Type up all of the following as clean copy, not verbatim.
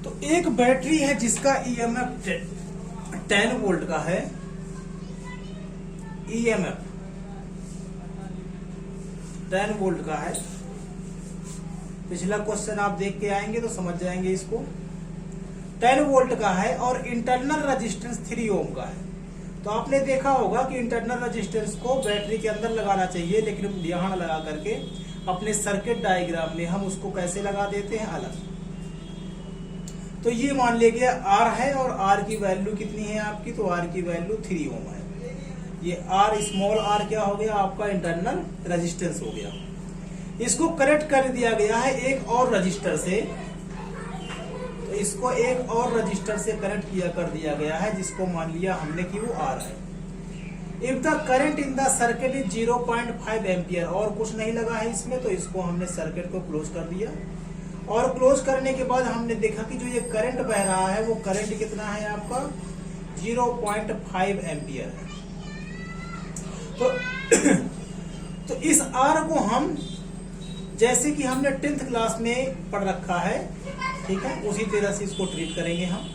तो एक बैटरी है जिसका ईएमएफ 10 वोल्ट का है, ईएमएफ 10 वोल्ट का है। पिछला क्वेश्चन आप देख के आएंगे तो समझ जाएंगे इसको। 10 वोल्ट का है और इंटरनल रेजिस्टेंस 3 ओम का है। तो आपने देखा होगा कि इंटरनल रेजिस्टेंस को बैटरी के अंदर लगाना चाहिए, लेकिन यहां लगा करके अपने सर्किट डायग्राम में हम उसको कैसे लगा देते हैं, अलग। तो ये मान लीजिए R है और R की वैल्यू कितनी है आपकी, तो R की वैल्यू 3 ओम है। ये R स्मॉल r क्या हो गया आपका, इंटरनल रेजिस्टेंस हो गया। इसको कनेक्ट कर दिया गया है एक और रजिस्टर से, तो इसको एक और रजिस्टर से कनेक्ट कर दिया गया है, जिसको मान लिया हमने कि वो R है। If the current in the circuit is 0.5 ampere, और कुछ नहीं लगा है इसमें, तो इसको हमने सर्किट को क्लोज कर दिया। और क्लोज करने के बाद हमने देखा कि जो ये करंट बह रहा है वो करंट कितना है आपका, 0.5 एम्पियर है। तो इस R को हम जैसे कि हमने 10th क्लास में पढ़ रखा है, ठीक है, उसी तरह से इसको ट्रीट करेंगे हम।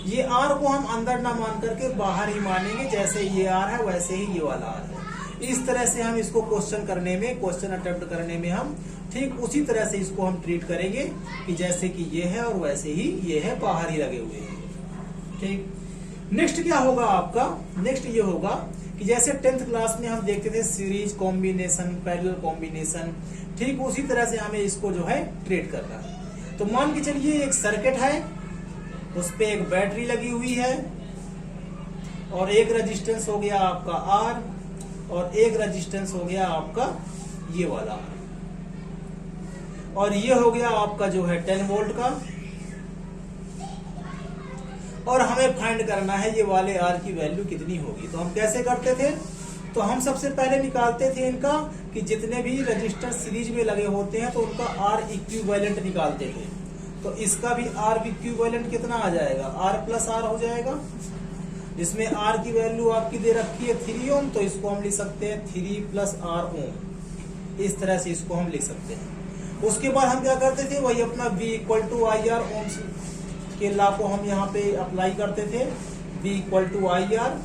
ये R को हम अंदर ना मान करके बाहर ही मानेंगे, जैसे ये R है वैसे ही ये वाला R है। इस तरह से हम इसको क्वेश्चन अटेम्प्ट करने में हम ठीक उसी तरह से इसको हम ट्रीट करेंगे कि जैसे कि ये है और वैसे ही ये है, बाहर ही लगे हुए हैं। ठीक, नेक्स्ट क्या होगा आपका, नेक्स्ट ये होगा कि जैसे 10th क्लास में हम देखते थे सीरीज कॉम्बिनेशन, पैरेलल कॉम्बिनेशन, ठीक उसी तरह से हमें इसको जो है ट्रीट करना है। तो मान के चलिए एक सर्किट है, उस पे एक बैटरी लगी हुई है और एक रेजिस्टेंस हो गया आपका R और एक रेजिस्टेंस हो गया आपका ये वाला R, और ये हो गया आपका जो है 10 वोल्ट का। और हमें फाइंड करना है ये वाले R की वैल्यू कितनी होगी। तो हम कैसे करते थे, तो हम सबसे पहले निकालते थे इनका कि जितने भी रजिस्टर सीरीज में लगे होते हैं तो उनका R इक्विवेलेंट निकालते थे। तो इसका भी R इक्विवेलेंट कितना आ जाएगा, R प्लस R हो जाएगा, जिसमें R की वैल्यू आपकी दे रखी है 3 ओम, तो इसको हम लिख सकते हैं 3 प्लस R ओम। इस तरह से इसको हम लिख सकते हैं। उसके बाद हम क्या करते थे, वही अपना V equal to I R ohm के लॉ को हम यहाँ पे अप्लाई करते थे, V equal to I R.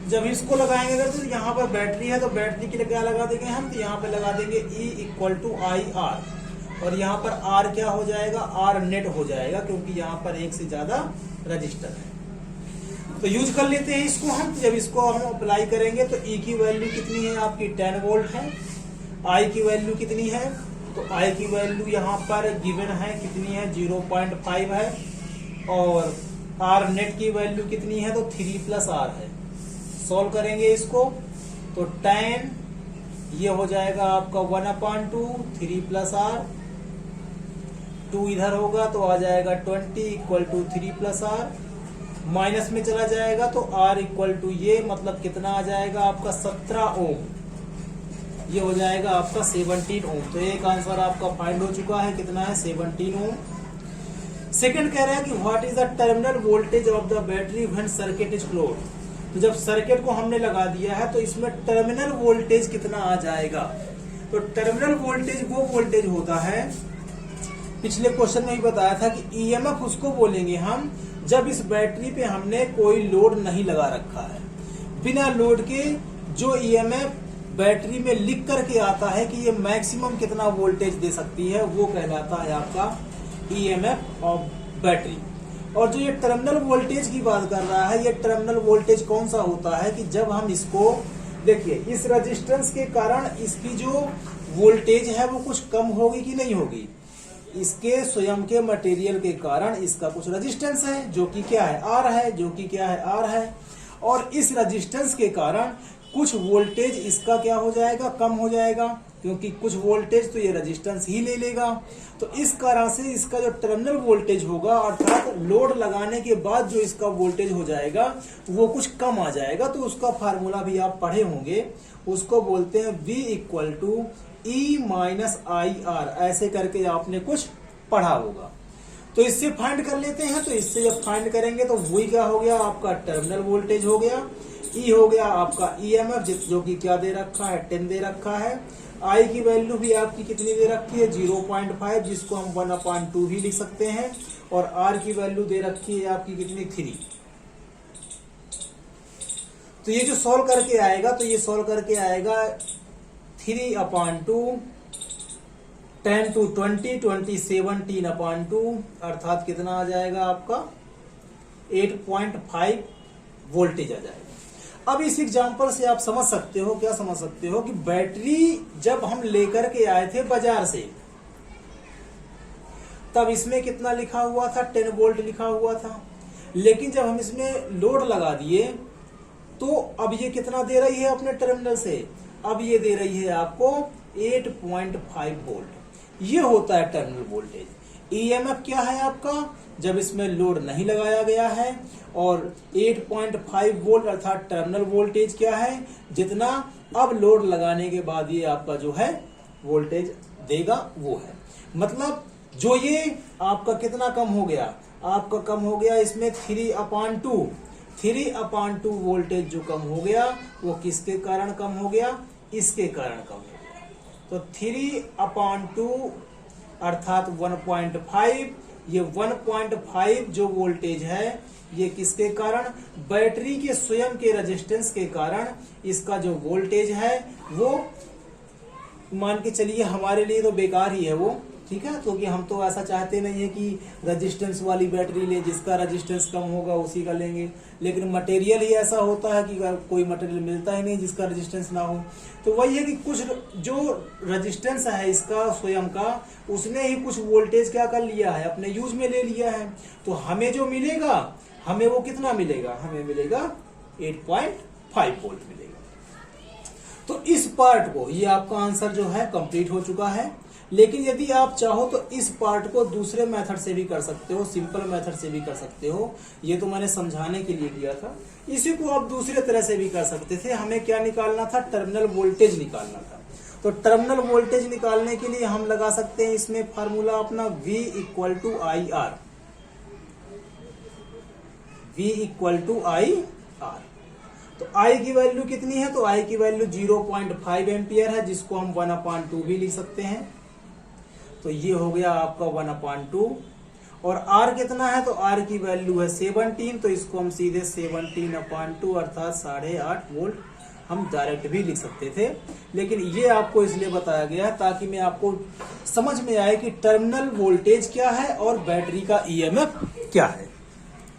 जब इसको लगाएंगे अगर, तो यहाँ पर बैटरी है तो बैटरी के लिए क्या लगा देंगे हम, तो यहाँ पे लगा देंगे E equal to I R, और यहाँ पर R क्या हो जाएगा, R नेट हो जाएगा, क्योंकि यहाँ पर एक से ज्यादा रजिस्टर है। तो यूज कर लेते हैं इसको हम। जब इसको हम अप्लाई करेंगे तो E की वैल्यू कितनी है आपकी 10 वोल्ट है, I की वैल्यू कितनी है, तो I की वैल्यू यहाँ पर गिवन है कितनी है, 0.5 है, और R नेट की वैल्यू कितनी है, तो 3 प्लस R है। सॉल्व करेंगे इसको तो 10 ये हो जाएगा आपका 1/2, 3 प्लस R, 2 इधर होगा तो आ जाएगा 20 equal to 3 plus R, minus में चला जाएगा तो R इक्वल टू ये मतलब कितना आ जाएगा आपका 17 ओम, ये हो जाएगा आपका 17 ओम। तो एक आंसर आपका फाइंड हो चुका है, कितना है 17 ओम। सेकंड कह रहा है कि what is the terminal voltage of the battery when circuit is close. तो जब सर्किट को हमने लगा दिया है तो इसमें टर्मिनल वोल्टेज कितना आ जाएगा। तो टर्मिनल वोल्टेज वो वोल्टेज होता है, पिछले क्वेश्चन में भी बताया था कि ईएमएफ उसको बोलेंगे हम जब इस बैटरी पे हमने कोई लोड नहीं लगा रखा है। बिना लोड के जो ईएमएफ बैटरी में लिख करके आता है कि ये मैक्सिमम कितना वोल्टेज दे सकती है, वो कहलाता है आपका ईएमएफ ऑफ बैटरी। और जो ये टर्मिनल वोल्टेज की बात कर रहा है, ये टर्मिनल वोल्टेज कौन सा होता है कि जब हम इसको देखिए, इस रेजिस्टेंस के कारण इसकी जो वोल्टेज है वो कुछ कम होगी कि नहीं होगी, इसके स्वयं के मटेरियल के कारण इसका कुछ रेजिस्टेंस है जो कि क्या है, आर है, जो कि क्या है, आर है, और इस रेजिस्टेंस के कारण कुछ वोल्टेज इसका क्या हो जाएगा, कम हो जाएगा, क्योंकि कुछ वोल्टेज तो ये रेजिस्टेंस ही ले लेगा। तो इस कारण से इसका जो टर्मिनल वोल्टेज होगा, अर्थात लोड लगाने के बाद जो इसका वोल्टेज हो जाएगा वो कुछ कम आ जाएगा। तो उसका फार्मूला भी आप पढ़े होंगे, उसको बोलते हैं V equal to E minus I R, ऐसे करके आपने कुछ पढ़ा होगा। तो इससे फाइंड कर लेते हैं। तो इससे जब फाइंड करेंगे तो वही क्या हो गया, आपका टर्मिनल वोल्टेज हो गया, ई हो गया आपका ईएमएफ जो कि क्या दे रखा है, 10 दे रखा है, आई की वैल्यू भी आपकी कितनी दे रखी है 0.5, जिसको हम 1/2 भी लिख सकते हैं। और आर की वैल्यू दे रखी है आपकी कितनी 3। तो ये जो सॉल्व करके आएगा, तो ये सॉल्व करके आएगा 3/2 10 to 20 20 17/2, अर्थात कितना आ जाएगा आपका 8.5 वोल्टेज आ जाएगा। अब इस एग्जांपल से आप समझ सकते हो, क्या समझ सकते हो कि बैटरी जब हम लेकर के आए थे बाजार से, तब इसमें कितना लिखा हुआ था 10 वोल्ट लिखा हुआ था। लेकिन जब हम इसमें लोड लगा दिए तो अब ये कितना दे रही है अपने टर्मिनल से, अब ये दे रही है आपको 8.5 वोल्ट। ये होता है टर्मिनल वोल्टेज। ईएमएफ क्या है आपका जब इसमें लोड नहीं लगाया गया है, और 8.5 वोल्ट अर्थात टर्मिनल वोल्टेज क्या है, जितना अब लोड लगाने के बाद ये आपका जो है वोल्टेज देगा वो है। मतलब जो ये आपका कितना कम हो गया, आपका कम हो गया इसमें 3/2 वोल्टेज जो कम हो गया वो किसके कारण कम हो गया, इसके कारण कम हो गया। तो 3/2 अर्थात 1.5, ये 1.5 जो वोल्टेज है ये किसके कारण, बैटरी के स्वयं के रेजिस्टेंस के कारण इसका जो वोल्टेज है वो मान के चलिए हमारे लिए तो बेकार ही है वो, ठीक है, क्योंकि हम तो ऐसा चाहते नहीं है कि रेजिस्टेंस वाली बैटरी ले, जिसका रेजिस्टेंस कम होगा उसी का लेंगे। लेकिन मटेरियल ही ऐसा होता है कि कोई मटेरियल मिलता ही नहीं जिसका रेजिस्टेंस ना हो। तो वही है कि कुछ जो रेजिस्टेंस है इसका स्वयं का, उसने ही कुछ वोल्टेज क्या कर लिया है, अपने यूज में ले लिया है। तो हमें जो मिलेगा, हमें वो कितना मिलेगा, हमें मिलेगा 8.5 वोल्ट मिलेगा। तो इस पार्ट को, ये आपका आंसर जो है कंप्लीट हो चुका है। लेकिन यदि आप चाहो तो इस पार्ट को दूसरे मेथड से भी कर सकते हो, सिंपल मेथड से भी कर सकते हो। ये तो मैंने समझाने के लिए किया था। इसी को आप दूसरे तरह से भी कर सकते थे। हमें क्या निकालना था, टर्मिनल वोल्टेज निकालना था। तो टर्मिनल वोल्टेज निकालने के लिए हम लगा सकते हैं इसमें फार्मूला अपना V = IR, V = IR। तो I की वैल्यू कितनी है, तो I की वैल्यू 0.5 एम्पियर है, जिसको हम 1/2 भी लिख सकते हैं। तो ये हो गया आपका 1/2। और R कितना है, तो R की वैल्यू है 17, तो इसको हम सीधे 17/2 अर्थात 8.5 वोल्ट हम डायरेक्ट भी लिख सकते थे। लेकिन ये आपको इसलिए बताया गया है ताकि मैं आपको समझ में आए कि टर्मिनल वोल्टेज क्या है और बैटरी का ईएमएफ क्या है।